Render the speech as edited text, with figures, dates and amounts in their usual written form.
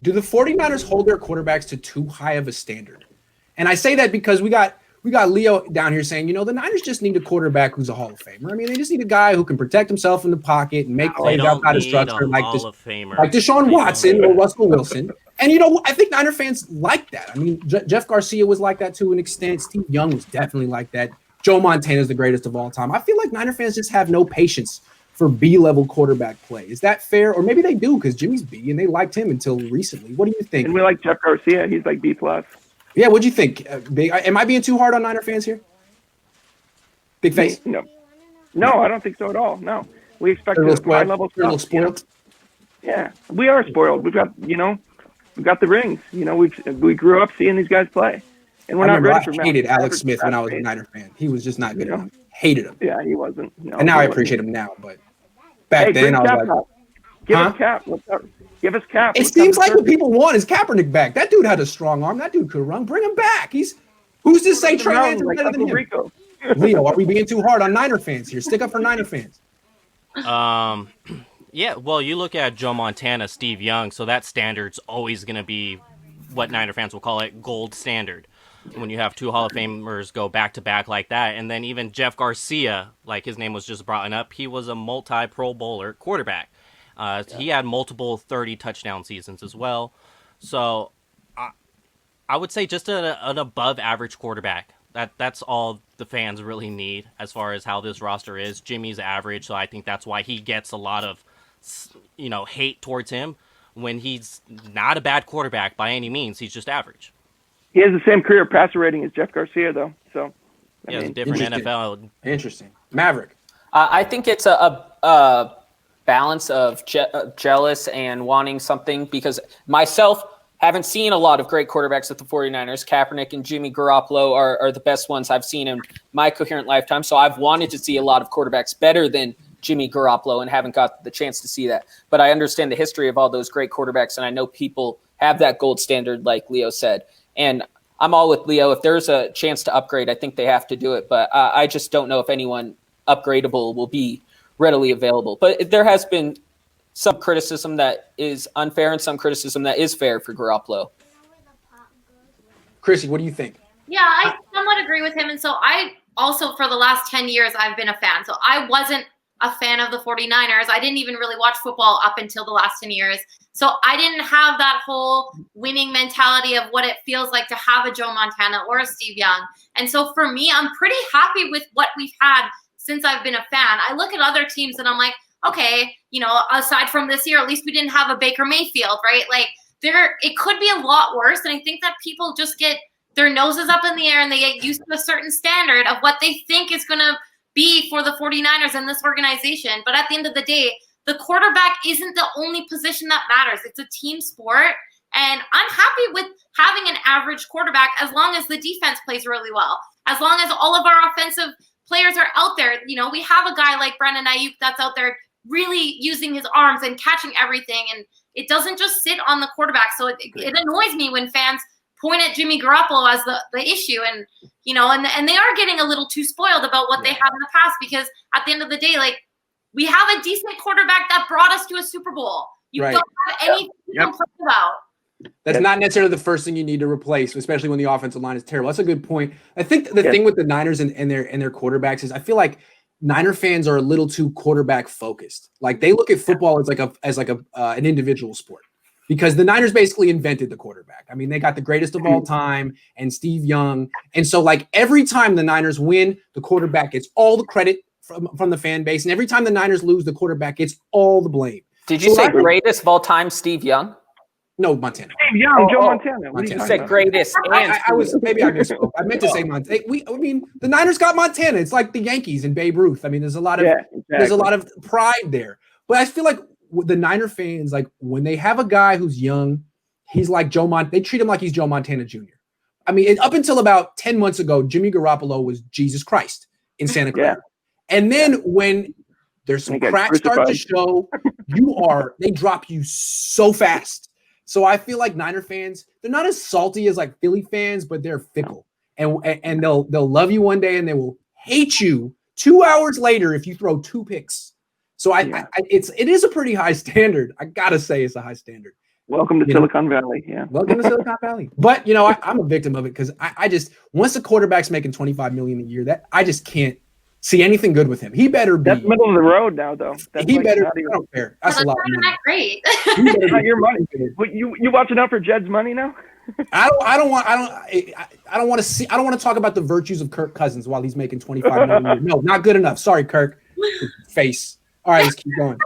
do the 49ers hold their quarterbacks to too high of a standard? And I say that because we got Leo down here saying, the Niners just need a quarterback who's a Hall of Famer. I mean, they just need a guy who can protect himself in the pocket and make plays outside of structure like Deshaun Watson or Russell Wilson. And, I think Niner fans like that. I mean, Jeff Garcia was like that to an extent. Steve Young was definitely like that. Joe Montana is the greatest of all time. I feel like Niner fans just have no patience for B-level quarterback play. Is that fair? Or maybe they do because Jimmy's B and they liked him until recently. What do you think? And we like Jeff Garcia. He's like B+. Yeah, what'd you think? Big? Am I being too hard on Niner fans here? Big face? No, I don't think so at all. No. We expect a high level stuff. A little spoiled? Yeah, we are spoiled. We've got the rings. We grew up seeing these guys play. And we're not ready for I hated Alex Smith when I was a Niner fan. He was just not good enough. Hated him. Yeah, he wasn't. And now I appreciate him now, but back then I was like, give us Cap. Give us Cap. It seems like what people want is Kaepernick back. That dude had a strong arm. That dude could run. Bring him back. Who's to say Trey Lance is better than him? Leo, are we being too hard on Niner fans here? Stick up for Niner fans. Yeah, well, you look at Joe Montana, Steve Young, so that standard's always going to be what Niner fans will call it, gold standard. When you have two Hall of Famers go back-to-back like that, and then even Jeff Garcia, like his name was just brought up, he was a multi-Pro Bowler quarterback. He had multiple 30-touchdown seasons as well. So I would say just an above-average quarterback. That's all the fans really need as far as how this roster is. Jimmy's average, so I think that's why he gets a lot of hate towards him when he's not a bad quarterback by any means. He's just average. He has the same career passer rating as Jeff Garcia, though. So it's a different NFL. Interesting. Maverick. I think it's a balance of jealous and wanting something because myself haven't seen a lot of great quarterbacks at the 49ers. Kaepernick and Jimmy Garoppolo are the best ones I've seen in my coherent lifetime. So I've wanted to see a lot of quarterbacks better than Jimmy Garoppolo and haven't got the chance to see that. But I understand the history of all those great quarterbacks, and I know people have that gold standard, like Leo said. And I'm all with Leo. If there's a chance to upgrade, I think they have to do it. But I just don't know if anyone upgradable will be readily available. But there has been some criticism that is unfair and some criticism that is fair for Garoppolo. Chrissy, what do you think? Yeah, I somewhat agree with him. And so I also, for the last 10 years, I've been a fan. So I wasn't a fan of the 49ers. I didn't even really watch football up until the last 10 years. So I didn't have that whole winning mentality of what it feels like to have a Joe Montana or a Steve Young. And so for me, I'm pretty happy with what we've had since I've been a fan. I look at other teams and I'm like, okay, aside from this year, at least we didn't have a Baker Mayfield, right? Like it could be a lot worse. And I think that people just get their noses up in the air and they get used to a certain standard of what they think is going to be for the 49ers and this organization. But at the end of the day, the quarterback isn't the only position that matters. It's a team sport. And I'm happy with having an average quarterback as long as the defense plays really well. As long as all of our offensive players are out there. We have a guy like Brandon Ayuk that's out there really using his arms and catching everything. And it doesn't just sit on the quarterback. So it annoys me when fans point at Jimmy Garoppolo as the issue. And, and they are getting a little too spoiled about what they have in the past, because at the end of the day, like, we have a decent quarterback that brought us to a Super Bowl. You don't have anything to complain about. That's not necessarily the first thing you need to replace, especially when the offensive line is terrible. That's a good point. I think the thing with the Niners and their quarterbacks is I feel like Niner fans are a little too quarterback focused. Like they look at football as an individual sport, because the Niners basically invented the quarterback. I mean, they got the greatest of all time and Steve Young. And so like every time the Niners win, the quarterback gets all the credit from the fan base. And every time the Niners lose, the quarterback gets all the blame. Did you say greatest of all time, Steve Young? No, Montana. Steve Young, Joe Montana. You said greatest. I misspoke. I meant to say Montana. The Niners got Montana. It's like the Yankees and Babe Ruth. I mean, there's a lot of pride there. But I feel like the Niner fans, like when they have a guy who's young, he's like Joe Montana. They treat him like he's Joe Montana Jr. I mean, up until about 10 months ago, Jimmy Garoppolo was Jesus Christ in Santa Clara. And then when there's some cracks start to show, they drop you so fast. So I feel like Niner fans, they're not as salty as like Philly fans, but they're fickle. And they'll love you one day and they will hate you 2 hours later if you throw 2 picks. So it is a pretty high standard. I gotta say it's a high standard. Welcome to Silicon Valley. Yeah. Welcome to Silicon Valley. But I'm a victim of it because I just once the quarterback's making $25 million a year, that I just can't see anything good with him. He better be. That's middle of the road now, though. That's he better. I don't care. That's a lot. Not great. Not your money. You watching out for Jed's money now? I don't want to talk about the virtues of Kirk Cousins while he's making $25 million a year. No, not good enough. Sorry, Kirk. Face. All right, let's keep going.